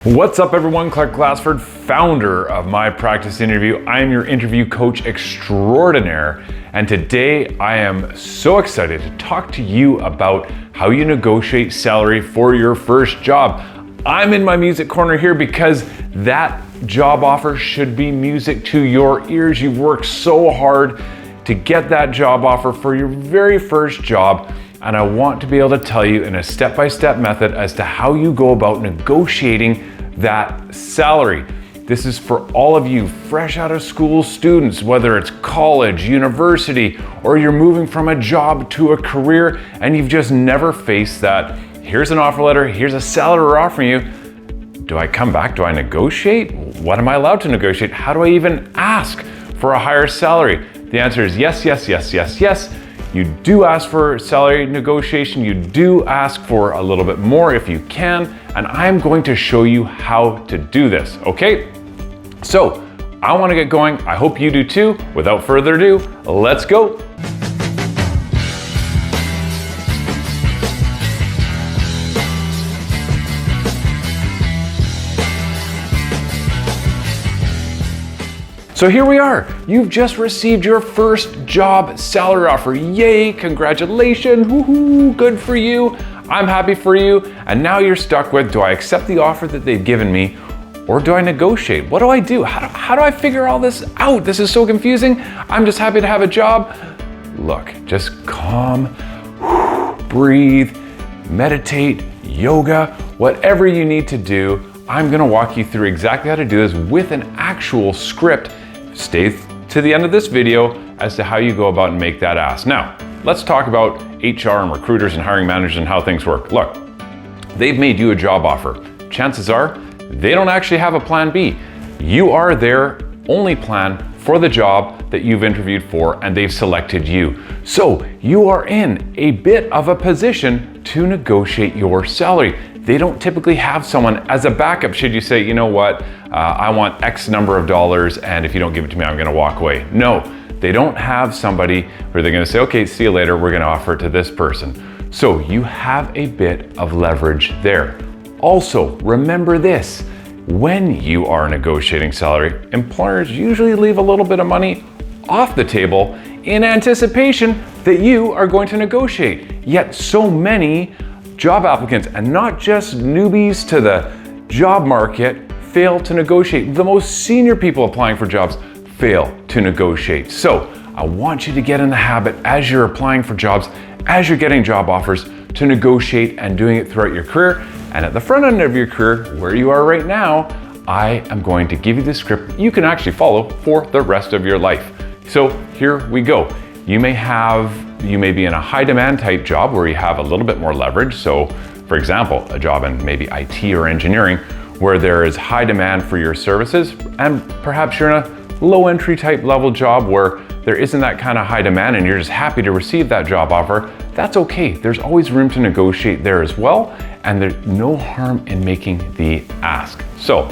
What's up everyone, Clark Glassford, founder of My Practice Interview. I am your interview coach extraordinaire, and today I am so excited to talk to you about how you negotiate salary for your first job. I'm in my music corner here because that job offer should be music to your ears. You've worked so hard to get that job offer for your very first job, and I want to be able to tell you in a step-by-step method as to how you go about negotiating that salary. This is for all of you fresh out of school students, whether it's college, university, or you're moving from a job to a career and you've just never faced that. Here's an offer letter, here's a salary we're offering you. Do I come back? Do I negotiate? What am I allowed to negotiate? How do I even ask for a higher salary? The answer is yes, yes, yes, yes, yes. You do ask for salary negotiation. You do ask for a little bit more if you can, and I'm going to show you how to do this, okay? So I want to get going. I hope you do too. Without further ado, let's go. So here we are. You've just received your first job salary offer. Yay, congratulations, woohoo, good for you. I'm happy for you. And now you're stuck with, do I accept the offer that they've given me or do I negotiate? What do I do? How do I figure all this out? This is so confusing. I'm just happy to have a job. Look, just calm, breathe, meditate, yoga, whatever you need to do. I'm gonna walk you through exactly how to do this with an actual script. Stay to the end of this video as to how you go about and make that ask. Now, let's talk about HR and recruiters and hiring managers and how things work. Look, they've made you a job offer. Chances are they don't actually have a plan B. You are their only plan for the job that you've interviewed for, and they've selected you. So you are in a bit of a position to negotiate your salary. They don't typically have someone as a backup should you say, you know what, I want X number of dollars, and if you don't give it to me, I'm gonna walk away. No, they don't have somebody where they're gonna say, okay, see you later, we're gonna offer it to this person. So you have a bit of leverage there. Also, remember this, when you are negotiating salary, employers usually leave a little bit of money off the table in anticipation that you are going to negotiate. Yet so many job applicants, and not just newbies to the job market, fail to negotiate. The most senior people applying for jobs fail to negotiate. So I want you to get in the habit as you're applying for jobs, as you're getting job offers, to negotiate and doing it throughout your career. And at the front end of your career, where you are right now, I am going to give you the script you can actually follow for the rest of your life. So here we go. You may be in a high demand type job where you have a little bit more leverage. So for example, a job in maybe IT or engineering where there is high demand for your services, and perhaps you're in a low entry type level job where there isn't that kind of high demand and you're just happy to receive that job offer. That's okay. There's always room to negotiate there as well, and there's no harm in making the ask. So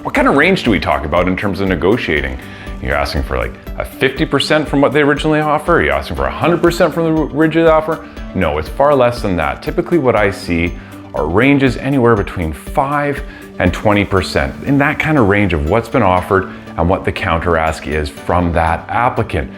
what kind of range do we talk about in terms of negotiating? You're asking for like a 50% from what they originally offer? Are you asking for 100% from the original offer? No, it's far less than that. Typically what I see are ranges anywhere between 5 and 20%, in that kind of range of what's been offered and what the counter ask is from that applicant.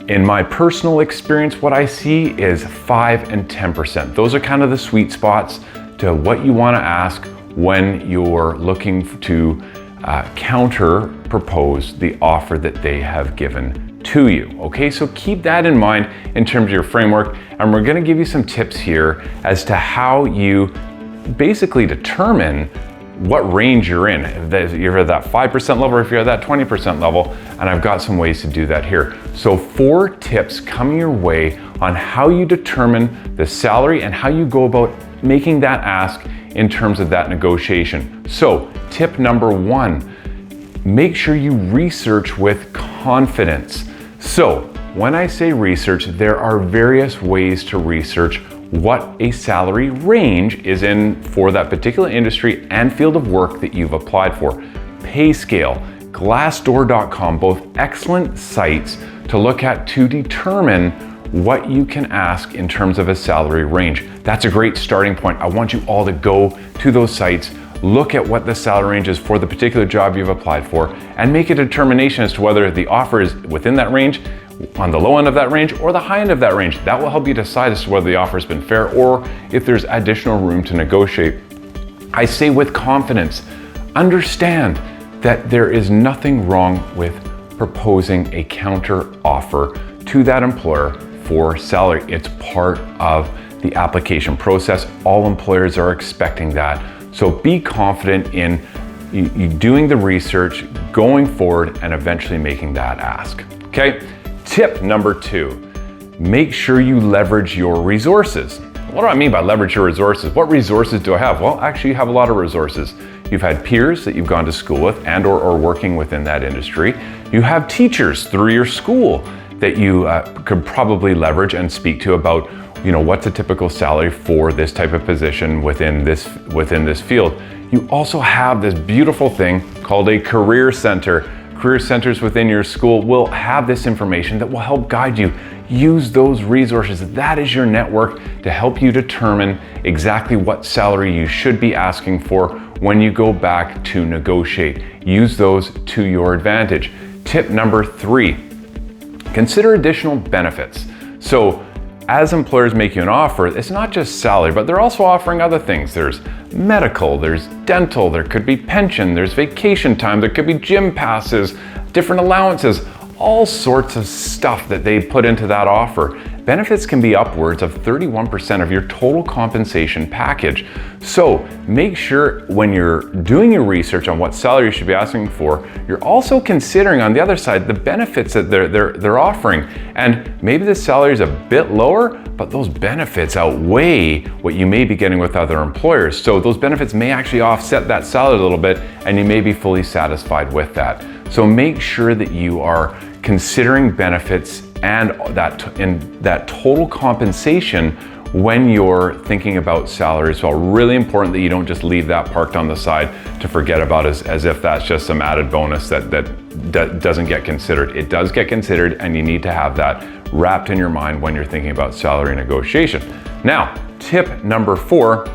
In my personal experience, what I see is 5 and 10%. Those are kind of the sweet spots to what you want to ask when you're looking to counter propose the offer that they have given to you. Okay, so keep that in mind in terms of your framework, and we're going to give you some tips here as to how you basically determine what range you're in. If you're at that 5% level or if you're at that 20% level, and I've got some ways to do that here. So 4 tips coming your way on how you determine the salary and how you go about making that ask in terms of that negotiation. So tip number 1, make sure you research with confidence. So when I say research, there are various ways to research what a salary range is in for that particular industry and field of work that you've applied for. Pay scale, Glassdoor.com, both excellent sites to look at to determine what you can ask in terms of a salary range. That's a great starting point. I want you all to go to those sites, look at what the salary range is for the particular job you've applied for, and make a determination as to whether the offer is within that range, on the low end of that range, or the high end of that range. That will help you decide as to whether the offer has been fair or if there's additional room to negotiate. I say with confidence, understand that there is nothing wrong with proposing a counter offer to that employer for salary. It's part of the application process. All employers are expecting that. So be confident in you doing the research, going forward, and eventually making that ask. Okay? Tip number 2, make sure you leverage your resources. What do I mean by leverage your resources? What resources do I have? Well, actually you have a lot of resources. You've had peers that you've gone to school with and or working within that industry. You have teachers through your school that you could probably leverage and speak to about, what's a typical salary for this type of position within this field. You also have this beautiful thing called a career center. Career centers within your school will have this information that will help guide you. Use those resources. That is your network to help you determine exactly what salary you should be asking for when you go back to negotiate. Use those to your advantage. Tip number 3, consider additional benefits. So as employers make you an offer, it's not just salary, but they're also offering other things. There's medical, there's dental, there could be pension, there's vacation time, there could be gym passes, different allowances, all sorts of stuff that they put into that offer. Benefits can be upwards of 31% of your total compensation package. So make sure when you're doing your research on what salary you should be asking for, you're also considering on the other side the benefits that they're offering. And maybe the salary is a bit lower, but those benefits outweigh what you may be getting with other employers. So those benefits may actually offset that salary a little bit, and you may be fully satisfied with that. So make sure that you are considering benefits and that total compensation when you're thinking about salary. So really important that you don't just leave that parked on the side to forget about as if that's just some added bonus that doesn't get considered. It does get considered, and you need to have that wrapped in your mind when you're thinking about salary negotiation. Now, tip number 4,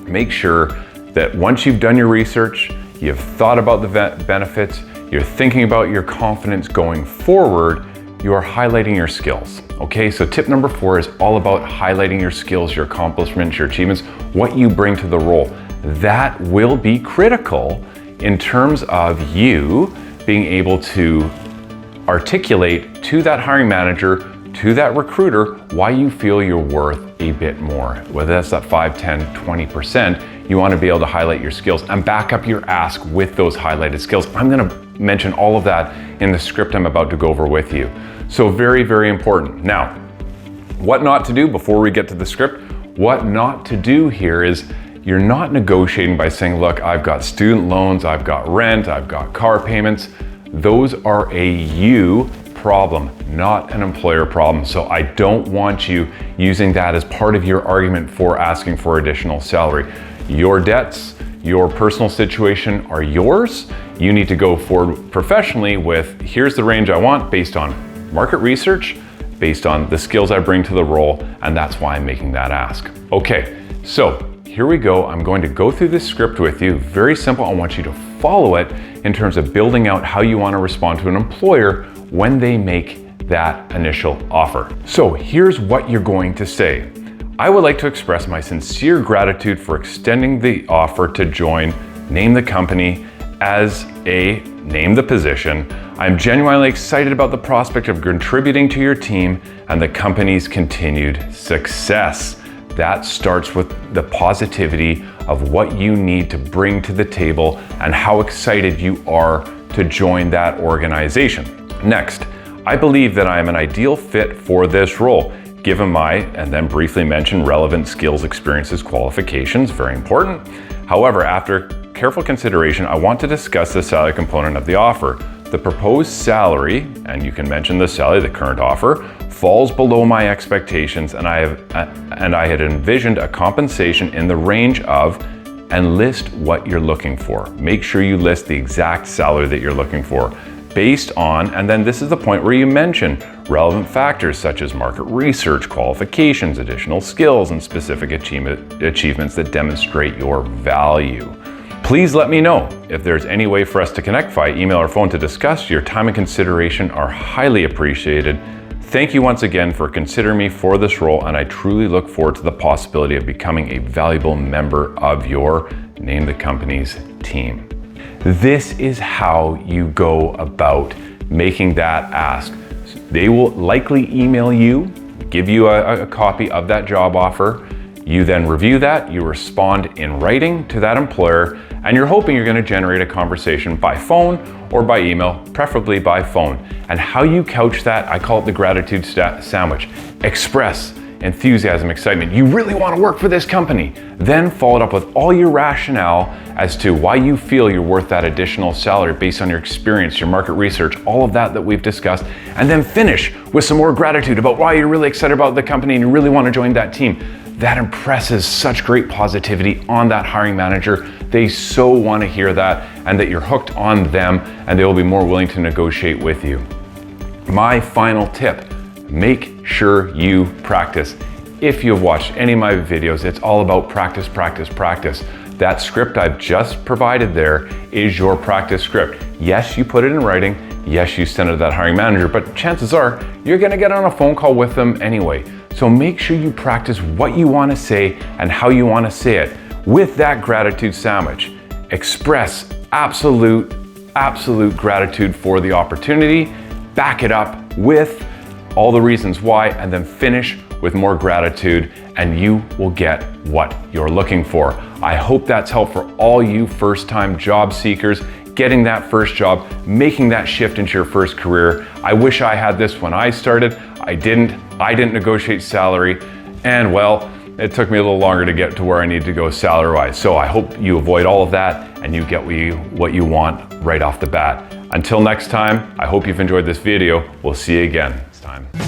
make sure that once you've done your research, you've thought about the benefits, you're thinking about your confidence going forward, you are highlighting your skills. Okay, so tip number 4 is all about highlighting your skills, your accomplishments, your achievements, what you bring to the role. That will be critical in terms of you being able to articulate to that hiring manager, to that recruiter, why you feel you're worth a bit more. Whether that's that 5, 10, 20%, you want to be able to highlight your skills and back up your ask with those highlighted skills. I'm going to mention all of that in the script I'm about to go over with you. So very, very important. Now, what not to do before we get to the script? What not to do here is you're not negotiating by saying, look, I've got student loans, I've got rent, I've got car payments. Those are a you problem, not an employer problem. So I don't want you using that as part of your argument for asking for additional salary. Your debts, your personal situation are yours. You need to go forward professionally with, here's the range I want based on market research, based on the skills I bring to the role, and that's why I'm making that ask. Okay, so here we go. I'm going to go through this script with you. Very simple. I want you to follow it in terms of building out how you want to respond to an employer when they make that initial offer. So here's what you're going to say. I would like to express my sincere gratitude for extending the offer to join, name the company, as a name the position. I'm genuinely excited about the prospect of contributing to your team and the company's continued success. That starts with the positivity of what you need to bring to the table and how excited you are to join that organization. Next, I believe that I am an ideal fit for this role, given my, and then briefly mention relevant skills, experiences, qualifications, very important. However, after careful consideration, I want to discuss the salary component of the offer. The proposed salary, and you can mention the salary, the current offer, falls below my expectations, and I had envisioned a compensation in the range of, and list what you're looking for. Make sure you list the exact salary that you're looking for based on, and then this is the point where you mention relevant factors such as market research, qualifications, additional skills, and specific achievements that demonstrate your value. Please let me know if there's any way for us to connect via email or phone to discuss. Your time and consideration are highly appreciated. Thank you once again for considering me for this role, and I truly look forward to the possibility of becoming a valuable member of your Name the Company's team. This is how you go about making that ask. They will likely email you, give you a copy of that job offer. You then review that, you respond in writing to that employer, and you're hoping you're going to generate a conversation by phone or by email, preferably by phone. And how you couch that, I call it the gratitude sandwich. Express enthusiasm, excitement. You really want to work for this company. Then follow it up with all your rationale as to why you feel you're worth that additional salary based on your experience, your market research, all of that we've discussed. And then finish with some more gratitude about why you're really excited about the company and you really want to join that team. That impresses such great positivity on that hiring manager. They so want to hear that, and that you're hooked on them, and they will be more willing to negotiate with you. My final tip, make sure you practice. If you've watched any of my videos, it's all about practice, practice, practice. That script I've just provided there is your practice script. Yes, you put it in writing. Yes, you send it to that hiring manager, but chances are you're gonna get on a phone call with them anyway. So make sure you practice what you wanna say and how you wanna say it with that gratitude sandwich. Express absolute gratitude for the opportunity, back it up with all the reasons why, and then finish with more gratitude, and you will get what you're looking for. I hope that's helpful for all you first-time job seekers, getting that first job, making that shift into your first career. I wish I had this when I started. I didn't negotiate salary, and well, it took me a little longer to get to where I need to go salary-wise. So I hope you avoid all of that and you get what you want right off the bat. Until next time, I hope you've enjoyed this video. We'll see you again next time.